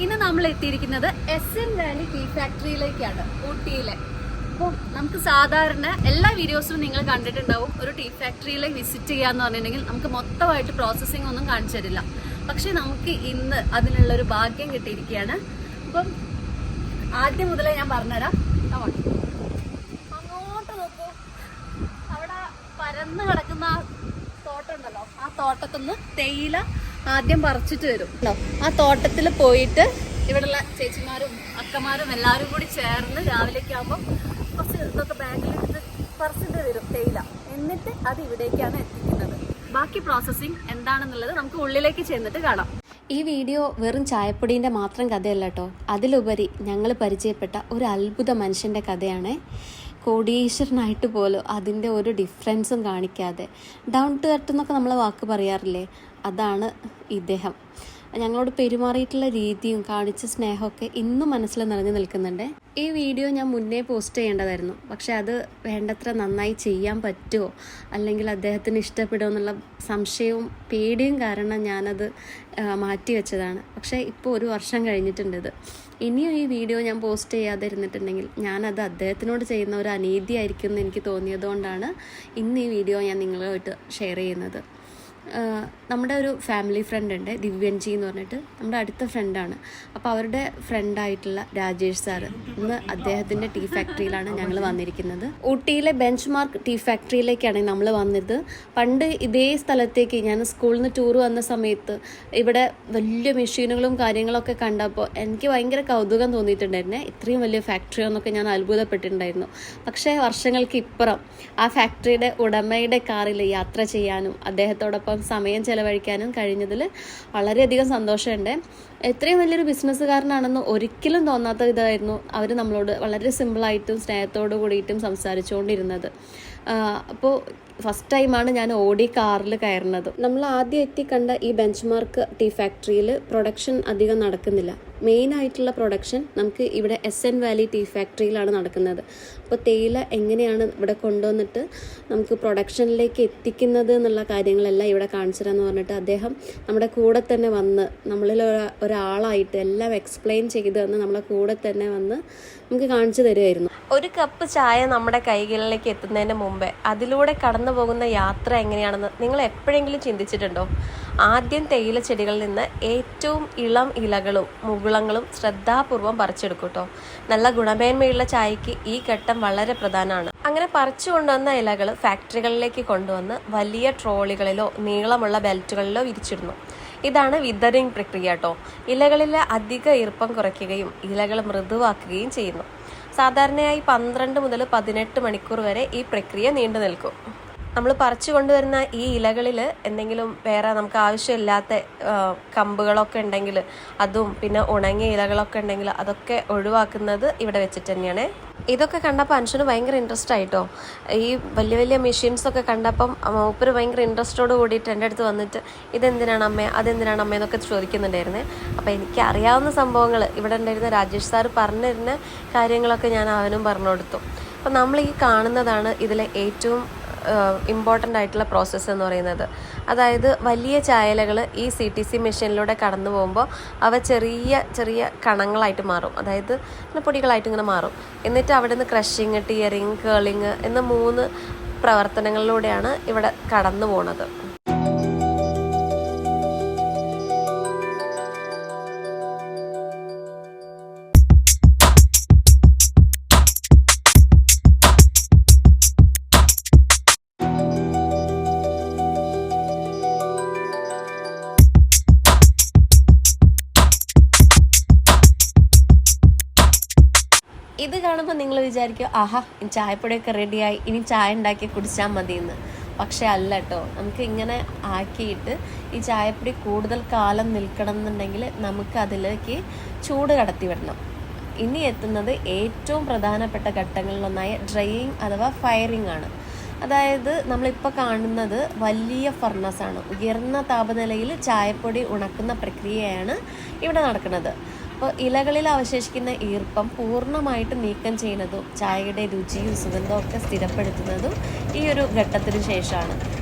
ഇന്ന് നമ്മൾ എത്തിയിരിക്കുന്നത് SN വാലി ടീ ഫാക്ടറിയിലേക്കാണ്, ഊട്ടിയിലെ. അപ്പോൾ നമുക്ക് സാധാരണ എല്ലാ വീഡിയോസും നിങ്ങൾ കണ്ടിട്ടുണ്ടാവും, ഒരു ടീ ഫാക്ടറിയിലേക്ക് വിസിറ്റ് ചെയ്യാന്ന് പറഞ്ഞിട്ടുണ്ടെങ്കിൽ നമുക്ക് മൊത്തമായിട്ട് പ്രോസസ്സിംഗ് ഒന്നും കാണിച്ചു തരില്ല. പക്ഷെ നമുക്ക് ഇന്ന് അതിനുള്ളൊരു ഭാഗ്യം കിട്ടിയിരിക്കുകയാണ്. അപ്പം ആദ്യം മുതലേ ഞാൻ പറഞ്ഞുതരാം. അങ്ങോട്ട് നോക്കൂ, അവിടെ പരന്ന് കിടക്കുന്ന തോട്ടമുണ്ടല്ലോ, ആ തോട്ടത്തിൽ നിന്ന് തേയില ആദ്യം പറിച്ചിട്ട് വരും. ആ തോട്ടത്തിൽ പോയിട്ട് ഇവിടെയുള്ള ചേച്ചിമാരും അക്കമാരും എല്ലാവരും കൂടി ചേർന്ന് രാവിലേക്ക് ആകുമ്പോൾ കുറച്ച് ഇതൊക്കെ ബാഗിലിട്ട് പറിച്ചിട്ട് വരും തേയില. എന്നിട്ട് അത് ഇവിടേക്കാണ് എത്തിക്കുന്നത്. ബാക്കി പ്രോസസ്സിങ് എന്താണെന്നുള്ളത് നമുക്ക് ഉള്ളിലേക്ക് ചെന്നിട്ട് കാണാം. ഈ വീഡിയോ വെറും ചായപ്പൊടീൻ്റെ മാത്രം കഥയല്ല കേട്ടോ, അതിലുപരി ഞങ്ങൾ പരിചയപ്പെട്ട ഒരു അത്ഭുത മനുഷ്യൻ്റെ കഥയാണ്. കോടീശ്വരനായിട്ട് പോലും അതിൻ്റെ ഒരു ഡിഫറൻസും കാണിക്കാതെ ഡൗൺ ടു എർത്ത് എന്നൊക്കെ നമ്മൾ വാക്ക് പറയാറില്ലേ, അതാണ് ഇദ്ദേഹം. ഞങ്ങളോട് പെരുമാറിയിട്ടുള്ള രീതിയും കാണിച്ച സ്നേഹമൊക്കെ ഇന്നും മനസ്സിൽ നിറഞ്ഞു നിൽക്കുന്നുണ്ട്. ഈ വീഡിയോ ഞാൻ മുന്നേ പോസ്റ്റ് ചെയ്യേണ്ടതായിരുന്നു, പക്ഷെ അത് വേണ്ടത്ര നന്നായി ചെയ്യാൻ പറ്റുമോ അല്ലെങ്കിൽ അദ്ദേഹത്തിന് ഇഷ്ടപ്പെടുമോ എന്നുള്ള സംശയവും പേടിയും കാരണം ഞാനത് മാറ്റി വെച്ചതാണ്. പക്ഷേ ഇപ്പോൾ 1 വർഷം കഴിഞ്ഞിട്ടുണ്ട്. ഇത് ഇനിയും ഈ വീഡിയോ ഞാൻ പോസ്റ്റ് ചെയ്യാതെ ഇരുന്നിട്ടുണ്ടെങ്കിൽ ഞാനത് അദ്ദേഹത്തിനോട് ചെയ്യുന്ന ഒരു അനീതിയായിരിക്കും എന്ന് എനിക്ക് തോന്നിയതുകൊണ്ടാണ് ഇന്ന് ഈ വീഡിയോ ഞാൻ നിങ്ങളുമായിട്ട് ഷെയർ ചെയ്യുന്നത്. നമ്മുടെ ഒരു ഫാമിലി ഫ്രണ്ട് ഉണ്ട്, ദിവ്യൻജി എന്ന് പറഞ്ഞിട്ട്, നമ്മുടെ അടുത്ത ഫ്രണ്ടാണ്. അപ്പോൾ അവരുടെ ഫ്രണ്ടായിട്ടുള്ള രാജേഷ് സാറ് ഇന്ന് അദ്ദേഹത്തിൻ്റെ ടീ ഫാക്ടറിയിലാണ് ഞങ്ങൾ വന്നിരിക്കുന്നത്. ഊട്ടിയിലെ ബെഞ്ച് മാർക്ക് ടീ ഫാക്ടറിയിലേക്കാണ് നമ്മൾ വന്നത്. പണ്ട് ഇതേ സ്ഥലത്തേക്ക് ഞാൻ സ്കൂളിൽ നിന്ന് ടൂർ വന്ന സമയത്ത് ഇവിടെ വലിയ മെഷീനുകളും കാര്യങ്ങളൊക്കെ കണ്ടപ്പോൾ എനിക്ക് ഭയങ്കര കൗതുകം തോന്നിയിട്ടുണ്ടായിരുന്നേ. ഇത്രയും വലിയ ഫാക്ടറിയോ എന്നൊക്കെ ഞാൻ അത്ഭുതപ്പെട്ടിട്ടുണ്ടായിരുന്നു. പക്ഷേ വർഷങ്ങൾക്ക് ഇപ്പുറം ആ ഫാക്ടറിയുടെ ഉടമയുടെ കാറിൽ യാത്ര ചെയ്യാനും അദ്ദേഹത്തോടൊപ്പം സമയം ചെലവഴിക്കാനും കഴിഞ്ഞതിൽ വളരെയധികം സന്തോഷമുണ്ട്. എത്രയും വലിയൊരു ബിസിനസ്സുകാരനാണെന്ന് ഒരിക്കലും തോന്നാത്ത ഇതായിരുന്നു അവർ നമ്മളോട് വളരെ സിമ്പിളായിട്ടും സ്നേഹത്തോടു കൂടിയിട്ടും സംസാരിച്ചുകൊണ്ടിരുന്നത്. അപ്പോൾ ഫസ്റ്റ് ടൈമാണ് ഞാൻ ഓടി കാറിൽ കയറുന്നത്. നമ്മൾ ആദ്യം എത്തിക്കണ്ട ഈ ബെഞ്ച് മാർക്ക് ടീ ഫാക്ടറിയിൽ പ്രൊഡക്ഷൻ അധികം നടക്കുന്നില്ല. മെയിനായിട്ടുള്ള പ്രൊഡക്ഷൻ നമുക്ക് ഇവിടെ SN വാലി ടീ ഫാക്ടറിയിലാണ് നടക്കുന്നത്. അപ്പോൾ തേയില എങ്ങനെയാണ് ഇവിടെ കൊണ്ടുവന്നിട്ട് നമുക്ക് പ്രൊഡക്ഷനിലേക്ക് എത്തിക്കുന്നത് എന്നുള്ള കാര്യങ്ങളെല്ലാം ഇവിടെ കാണിച്ചു തരാമെന്ന് പറഞ്ഞിട്ട് അദ്ദേഹം നമ്മുടെ കൂടെ തന്നെ വന്ന് നമ്മളിൽ ഒരാളായിട്ട് എല്ലാം എക്സ്പ്ലെയിൻ ചെയ്ത് തന്ന് നമ്മളെ കൂടെ തന്നെ വന്ന് നമുക്ക് കാണിച്ചു തരുമായിരുന്നു. ഒരു കപ്പ് ചായ നമ്മുടെ കൈകളിലേക്ക് എത്തുന്നതിന് മുമ്പേ അതിലൂടെ കടന്നു പോകുന്ന യാത്ര എങ്ങനെയാണെന്ന് നിങ്ങൾ എപ്പോഴെങ്കിലും ചിന്തിച്ചിട്ടുണ്ടോ? ആദ്യം തേയില ചെടികളിൽ നിന്ന് ഏറ്റവും ഇളം ഇലകളും മുകുളങ്ങളും ശ്രദ്ധാപൂർവം പറിച്ചെടുക്കും കേട്ടോ. നല്ല ഗുണമേന്മയുള്ള ചായക്ക് ഈ ഘട്ടം വളരെ പ്രധാനമാണ്. അങ്ങനെ പറിച്ചു കൊണ്ടുവന്ന ഇലകൾ ഫാക്ടറികളിലേക്ക് കൊണ്ടുവന്ന് വലിയ ട്രോളികളിലോ നീളമുള്ള ബെൽറ്റുകളിലോ വിരിച്ചിടുന്നു. ഇതാണ് വിതറിംഗ് പ്രക്രിയ കേട്ടോ. ഇലകളിലെ അധിക ഈർപ്പം കുറയ്ക്കുകയും ഇലകൾ മൃദുവാക്കുകയും ചെയ്യുന്നു. സാധാരണയായി 12 മുതൽ 18 മണിക്കൂർ വരെ ഈ പ്രക്രിയ നീണ്ടു നിൽക്കും. നമ്മൾ പറിച്ചു കൊണ്ടുവരുന്ന ഈ ഇലകളിൽ എന്തെങ്കിലും വേറെ നമുക്ക് ആവശ്യമില്ലാത്ത കമ്പുകളൊക്കെ ഉണ്ടെങ്കിൽ അതും പിന്നെ ഉണങ്ങിയ ഇലകളൊക്കെ ഉണ്ടെങ്കിൽ അതൊക്കെ ഒഴിവാക്കുന്നത് ഇവിടെ വെച്ചിട്ട് തന്നെയാണ്. ഇതൊക്കെ കണ്ടപ്പോൾ മനുഷ്യന് ഭയങ്കര ഇൻട്രസ്റ്റ് ആയിട്ടോ. ഈ വലിയ വലിയ മെഷീൻസൊക്കെ കണ്ടപ്പം മൂപ്പര് ഭയങ്കര ഇൻട്രസ്റ്റോട് കൂടിയിട്ട് എൻ്റെ അടുത്ത് വന്നിട്ട് ഇതെന്തിനാണ് അമ്മേ അതെന്തിനാണ് അമ്മേ എന്നൊക്കെ ചോദിക്കുന്നുണ്ടായിരുന്നേ. അപ്പോൾ എനിക്ക് അറിയാവുന്ന സംഭവങ്ങൾ ഇവിടെ ഉണ്ടായിരുന്ന രാജേഷ് സാർ പറഞ്ഞു തരുന്ന കാര്യങ്ങളൊക്കെ ഞാൻ അവനും പറഞ്ഞു കൊടുത്തു. അപ്പോൾ നമ്മൾ ഈ കാണുന്നതാണ് ഇതിലെ ഏറ്റവും ഇമ്പോർട്ടൻ്റ് ആയിട്ടുള്ള പ്രോസസ്സ് എന്ന് പറയുന്നത്. അതായത് വലിയ ചായലകൾ ഈ CTC മെഷീനിലൂടെ കടന്നു പോകുമ്പോൾ അവ ചെറിയ ചെറിയ കണങ്ങളായിട്ട് മാറും, അതായത് പൊടികളായിട്ട് ഇങ്ങനെ മാറും. എന്നിട്ട് അവിടെ നിന്ന് ക്രഷിങ്, ടിയറിങ്, കേളിങ് എന്ന 3 പ്രവർത്തനങ്ങളിലൂടെയാണ് ഇവിടെ കടന്നു പോകുന്നത്. ഇത് കാണുമ്പോൾ നിങ്ങൾ വിചാരിക്കും, ആഹാ ചായപ്പൊടിയൊക്കെ റെഡിയായി, ഇനി ചായ ഉണ്ടാക്കി കുടിച്ചാൽ മതിയെന്ന്. പക്ഷെ അല്ല കേട്ടോ. നമുക്ക് ഇങ്ങനെ ആക്കിയിട്ട് ഈ ചായപ്പൊടി കൂടുതൽ കാലം നിൽക്കണം എന്നുണ്ടെങ്കിൽ നമുക്ക് അതിലേക്ക് ചൂട് കടത്തി വിടണം. ഇനി എത്തുന്നത് ഏറ്റവും പ്രധാനപ്പെട്ട ഘട്ടങ്ങളിലൊന്നായ ഡ്രൈയിങ് അഥവാ ഫയറിംഗ് ആണ്. അതായത് നമ്മളിപ്പോൾ കാണുന്നത് വലിയ ഫർണസാണ്. ഉയർന്ന താപനിലയിൽ ചായപ്പൊടി ഉണക്കുന്ന പ്രക്രിയയാണ് ഇവിടെ നടക്കുന്നത്. അപ്പോൾ ഇലകളിൽ അവശേഷിക്കുന്ന ഈർപ്പം പൂർണ്ണമായിട്ട് നീക്കം ചെയ്യുന്നതും ചായയുടെ രുചിയും സുഗന്ധവും ഒക്കെ സ്ഥിരപ്പെടുത്തുന്നതും ഈ ഒരു ഘട്ടത്തിന് ശേഷമാണ്.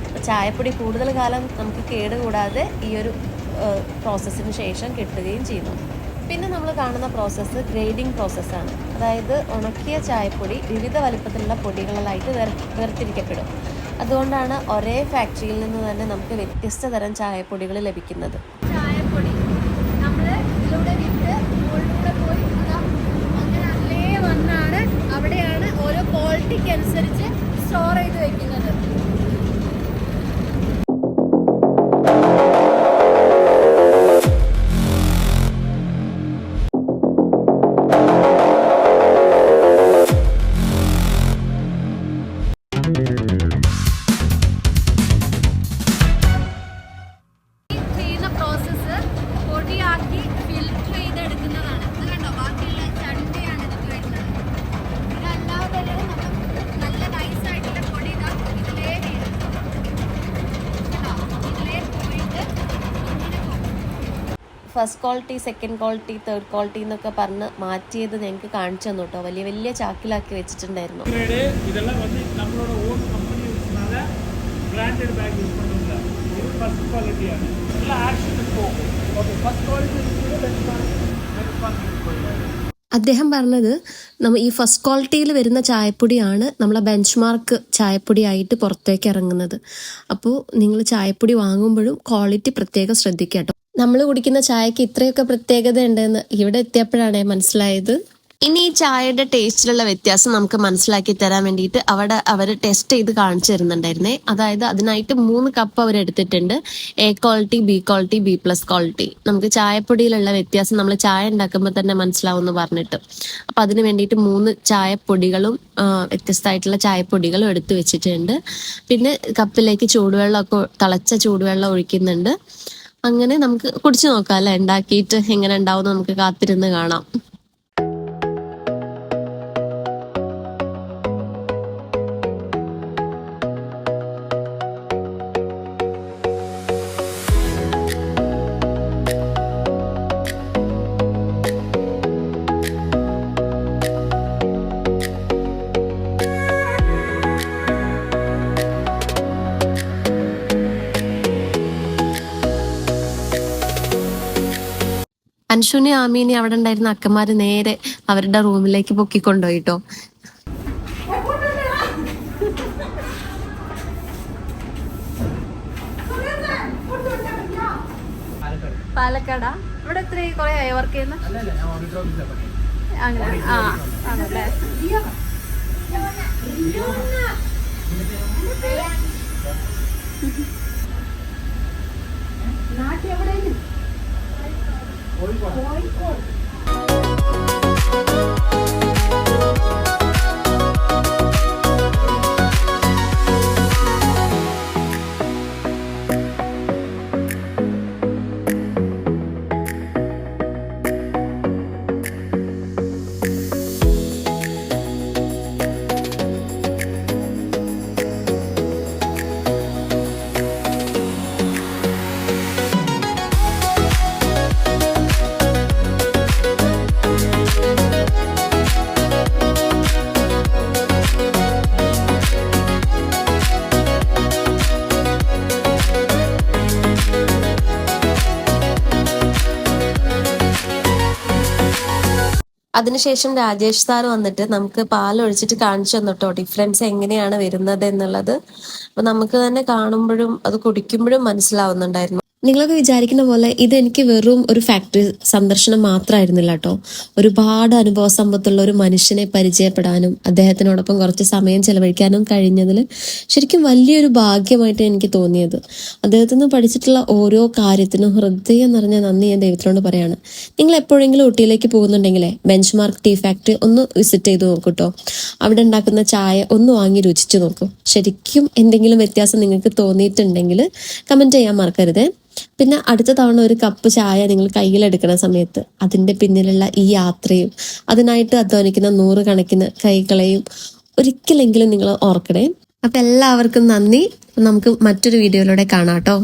ചായപ്പൊടി കൂടുതൽ കാലം നമുക്ക് കേടുകൂടാതെ ഈ ഒരു പ്രോസസ്സിന് ശേഷം കിട്ടുകയും ചെയ്യുന്നു. പിന്നെ നമ്മൾ കാണുന്ന പ്രോസസ്സ് ഗ്രേഡിംഗ് പ്രോസസ്സാണ്. അതായത് ഉണക്കിയ ചായപ്പൊടി വിവിധ വലിപ്പത്തിലുള്ള പൊടികളിലായിട്ട് വേർതിരിക്കപ്പെടും. അതുകൊണ്ടാണ് ഒരേ ഫാക്ടറിയിൽ നിന്ന് തന്നെ നമുക്ക് വ്യത്യസ്ത തരം ചായപ്പൊടികൾ ലഭിക്കുന്നത്. ചായപ്പൊടി നമ്മൾ ഇതിലൂടെ വിട്ട് മുകളിലൂടെ പോയി അങ്ങനെ അല്ലേ വന്നാണ് അവിടെയാണ് ഓരോ ക്വാളിറ്റിക്ക് അനുസരിച്ച് സ്റ്റോർ ചെയ്ത് വെക്കുന്നത്. ചെയ്യുന്ന പ്രോസസ്സ് പൊടിയാക്കി ഫിൽറ്റർ ചെയ്തെടുക്കുന്നതാണ്. ഇത് കണ്ടോ, ബാക്കിയുള്ള ചണ്ടിയാണ് ഇതിൽ വരുന്നത്. ഇതല്ലാതെ നമുക്ക് നല്ല നൈസായിട്ടുള്ള പൊടി ഇതാ ഇതിലേ വീഴും. ഇതിലേ പോയിട്ട് ഇങ്ങനെ പോകും. First quality, second quality, third quality എന്നൊക്കെ പറഞ്ഞ് മാറ്റിയത് ഞങ്ങൾക്ക് കാണിച്ചു തന്നു കേട്ടോ. വലിയ വലിയ ചാക്കിലാക്കി വെച്ചിട്ടുണ്ടായിരുന്നു. இதெல்லாம் வந்து நம்மளோட ஓன் கம்பெனினால பிராண்டட் பேக் யூஸ் பண்ணுறதில்ல. இது ஃபஸ்ட் குவாலிட்டியான எல்லாம் ஆக்ஷனுக்கு போகும். ஓகே, ஃபஸ்ட் குவாலிட்டி അദ്ദേഹം പറഞ്ഞത് ഈ ഫസ്റ്റ് ക്വാളിറ്റിയിൽ വരുന്ന ചായപ്പൊടിയാണ് നമ്മളെ ബെഞ്ച് മാർക്ക് ചായപ്പൊടിയായിട്ട് പുറത്തേക്ക് ഇറങ്ങുന്നത്. അപ്പോൾ നിങ്ങൾ ചായപ്പൊടി വാങ്ങുമ്പോഴും ക്വാളിറ്റി പ്രത്യേകം ശ്രദ്ധിക്കുക കേട്ടോ. നമ്മൾ കുടിക്കുന്ന ചായക്ക് ഇത്രയൊക്കെ പ്രത്യേകത ഉണ്ടെന്ന് ഇവിടെ എത്തിയപ്പോഴാണ് മനസ്സിലായത്. ഇനി ഈ ചായയുടെ ടേസ്റ്റിലുള്ള വ്യത്യാസം നമുക്ക് മനസ്സിലാക്കി തരാൻ വേണ്ടിയിട്ട് അവിടെ അവർ ടെസ്റ്റ് ചെയ്ത് കാണിച്ചു തരുന്നുണ്ടായിരുന്നേ. അതായത് അതിനായിട്ട് 3 കപ്പ് അവരെടുത്തിട്ടുണ്ട്. A quality, B quality, B plus quality. നമുക്ക് ചായപ്പൊടിയിലുള്ള വ്യത്യാസം നമ്മൾ ചായ ഉണ്ടാക്കുമ്പോൾ തന്നെ മനസ്സിലാവും എന്ന് പറഞ്ഞിട്ട്. അപ്പം അതിന് വേണ്ടിയിട്ട് 3 ചായപ്പൊടികളും വ്യത്യസ്തമായിട്ടുള്ള ചായപ്പൊടികളും എടുത്തു വെച്ചിട്ടുണ്ട്. പിന്നെ കപ്പിലേക്ക് ചൂടുവെള്ളമൊക്കെ, തിളച്ച ചൂടുവെള്ളം ഒഴിക്കുന്നുണ്ട്. അങ്ങനെ നമുക്ക് കുടിച്ചു നോക്കാം അല്ലെ, ഉണ്ടാക്കിയിട്ട് എങ്ങനെ ഉണ്ടാവും നമുക്ക് കാത്തിരുന്ന് കാണാം. അൻഷുനെ ആമീനെ അവിടെ ഉണ്ടായിരുന്ന അക്കന്മാര് നേരെ അവരുടെ റൂമിലേക്ക് പൊക്കിക്കൊണ്ടുപോയിട്ടോ. പാലക്കാടാ? ഇവിടെ എത്ര കുറെ ആയി വർക്ക് ചെയ്യുന്ന? അങ്ങനെ ആ ആണല്ലേ. അതിനുശേഷം രാജേഷ് സാർ വന്നിട്ട് നമുക്ക് പാലൊഴിച്ചിട്ട് കാണിച്ചു തന്നിട്ടോ ഡിഫറൻസ് എങ്ങനെയാണ് വരുന്നത് എന്നുള്ളത്. അപ്പൊ നമുക്ക് തന്നെ കാണുമ്പോഴും അത് കുടിക്കുമ്പോഴും മനസ്സിലാവുന്നുണ്ടായിരുന്നു. നിങ്ങളൊക്കെ വിചാരിക്കുന്ന പോലെ ഇതെനിക്ക് വെറും ഒരു ഫാക്ടറി സന്ദർശനം മാത്രമായിരുന്നില്ല കേട്ടോ. ഒരുപാട് അനുഭവ സമ്പത്തുള്ള ഒരു മനുഷ്യനെ പരിചയപ്പെടാനും അദ്ദേഹത്തിനോടൊപ്പം കുറച്ച് സമയം ചെലവഴിക്കാനും കഴിഞ്ഞതിൽ ശരിക്കും വലിയൊരു ഭാഗ്യമായിട്ട് എനിക്ക് തോന്നിയത്. അദ്ദേഹത്തിൽ നിന്ന് പഠിച്ചിട്ടുള്ള ഓരോ കാര്യത്തിനും ഹൃദയം നിറഞ്ഞ നന്ദി ഞാൻ ദൈവത്തിനോട് പറയാണ്. നിങ്ങൾ എപ്പോഴെങ്കിലും ഊട്ടിയിലേക്ക് പോകുന്നുണ്ടെങ്കിലേ ബെഞ്ച് മാർക്ക് ടീ ഫാക്ടറി ഒന്ന് വിസിറ്റ് ചെയ്ത് നോക്കൂട്ടോ. അവിടെ ഉണ്ടാക്കുന്ന ചായ ഒന്ന് വാങ്ങി രുചിച്ചു നോക്കൂ. ശരിക്കും എന്തെങ്കിലും വ്യത്യാസം നിങ്ങൾക്ക് തോന്നിയിട്ടുണ്ടെങ്കിൽ കമന്റ് ചെയ്യാൻ മറക്കരുതേ. പിന്നെ അടുത്ത തവണ ഒരു കപ്പ് ചായ നിങ്ങൾ കയ്യിലെടുക്കുന്ന സമയത്ത് അതിന്റെ പിന്നിലുള്ള ഈ യാത്രയും അതിനായിട്ട് അധ്വാനിക്കുന്ന 100 കണക്കിന് കൈകളെയും ഒരിക്കലെങ്കിലും നിങ്ങൾ ഓർക്കണേ. അപ്പൊ എല്ലാവർക്കും നന്ദി. നമുക്ക് മറ്റൊരു വീഡിയോയിലൂടെ കാണാം കേട്ടോ.